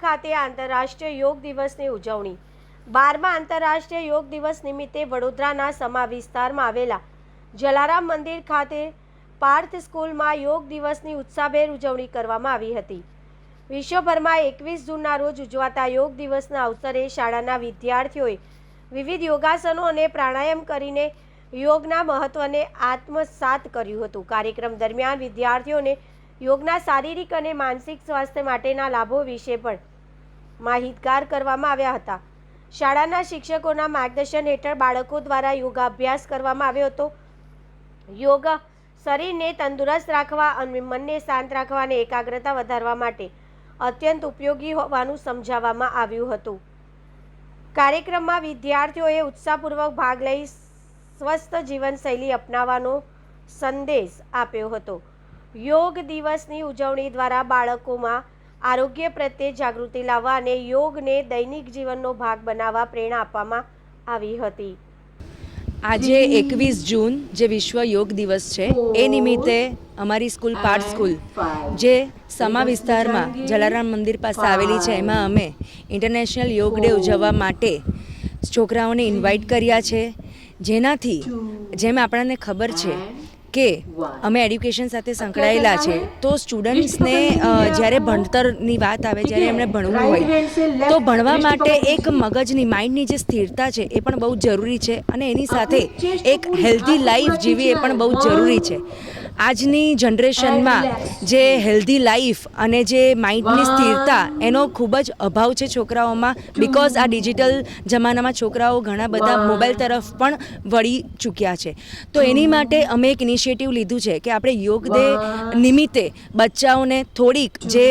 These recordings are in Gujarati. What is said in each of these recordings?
ખાતે આંતરરાષ્ટ્રીય યોગ દિવસની ઉજવણી। 12મા આંતરરાષ્ટ્રીય યોગ દિવસ નિમિત્તે વડોદરાના સમા વિસ્તારમાં આવેલા જલારામ મંદિર ખાતે પાર્થ સ્કૂલમાં યોગ દિવસની ઉત્સાહભેર ઉજવણી કરવામાં આવી હતી। વિશ્વભરમાં 21 જૂનના રોજ ઉજવાતા યોગ દિવસના અવસરે શાળાના વિદ્યાર્થીઓએ વિવિધ યોગાસનો અને પ્રાણાયામ કરીને યોગના મહત્વને આત્મસાત કર્યું હતું। કાર્યક્રમ દરમિયાન વિદ્યાર્થીઓને યોગના શારીરિક અને માનસિક સ્વાસ્થ્ય માટેના લાભો વિશે પણ માહિતગાર કરવામાં આવ્યા હતા। શાળાના શિક્ષકોના માર્ગદર્શન હેઠળ બાળકો દ્વારા યોગાભ્યાસ કરવામાં આવ્યો હતો। યોગ શરીરને તંદુરસ્ત રાખવા અને મનને શાંત રાખવા અને એકાગ્રતા વધારવા માટે અત્યંત ઉપયોગી હોવાનું સમજાવવામાં આવ્યું હતું। કાર્યક્રમમાં વિદ્યાર્થીઓએ ઉત્સાહપૂર્વક ભાગ લઈ સ્વસ્થ જીવનશૈલી અપનાવવાનો સંદેશ આપ્યો હતો। યોગ દિવસની ઉજવણી દ્વારા બાળકોમાં આરોગ્ય પ્રત્યે જાગૃતિ લાવવા અને યોગને દૈનિક જીવનનો ભાગ બનાવવા પ્રેરણા આપવામાં આવી હતી। આજે 21 જૂન જે વિશ્વ યોગ દિવસ છે એ નિમિત્તે અમારી સ્કૂલ પાર્થ સ્કૂલ જે સમા વિસ્તારમાં જલારામ મંદિર પાસે આવેલી છે એમાં અમે ઇન્ટરનેશનલ યોગ ડે ઉજવવા માટે છોકરાઓને ઇન્વાઇટ કર્યા છે। જેનાથી જેમ આપણને ખબર છે કે અમે એડ્યુકેશન સાથે સંકળાયેલા છે તો સ્ટુડન્ટ્સને જ્યારે ભણતરની વાત આવે, જ્યારે એમણે ભણવું હોય તો ભણવા માટે એક મગજની માઇન્ડની જે સ્થિરતા છે એ પણ બહુ જરૂરી છે અને એની સાથે એક હેલ્ધી લાઈફ જીવવી એ પણ બહુ જરૂરી છે। આજની જનરેશનમાં જે હેલ્ધી લાઈફ અને જે માઇન્ડની સ્થિરતા એનો ખૂબ જ અભાવ છે છોકરાઓમાં, બિકોઝ આ ડિજિટલ જમાનામાં છોકરાઓ ઘણા બધા મોબાઈલ તરફ પણ વળી ચૂક્યા છે। તો એની માટે અમે એક ઇનિશિયેટિવ લીધું છે કે આપણે યોગ ડે નિમિત્તે બચ્ચાઓને થોડીક જે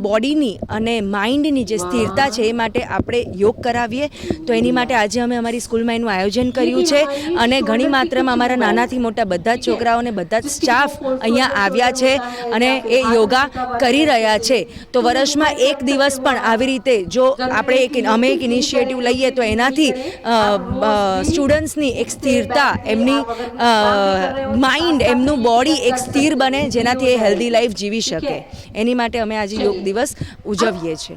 બોડીની અને માઇન્ડની જે સ્થિરતા છે એ માટે આપણે યોગ કરાવીએ। તો એની માટે આજે અમે અમારી સ્કૂલમાં એનું આયોજન કર્યું છે અને ઘણી માત્રામાં અમારા નાનાથી મોટા બધા જ છોકરાઓને બધા જ સ્ટાફ અહીંયા આવ્યા છે અને એ યોગા કરી રહ્યા છે। તો વર્ષમાં એક દિવસ પણ આવી રીતે જો આપણે અમે એક ઇનિશિયેટિવ લઈએ તો એનાથી સ્ટુડન્ટ્સની એક સ્થિરતા, એમની માઇન્ડ, એમનું બોડી એક સ્થિર બને જેનાથી એ હેલ્ધી લાઈફ જીવી શકે। એની માટે અમે આજે યોગ દિવસ ઉજવીએ છીએ।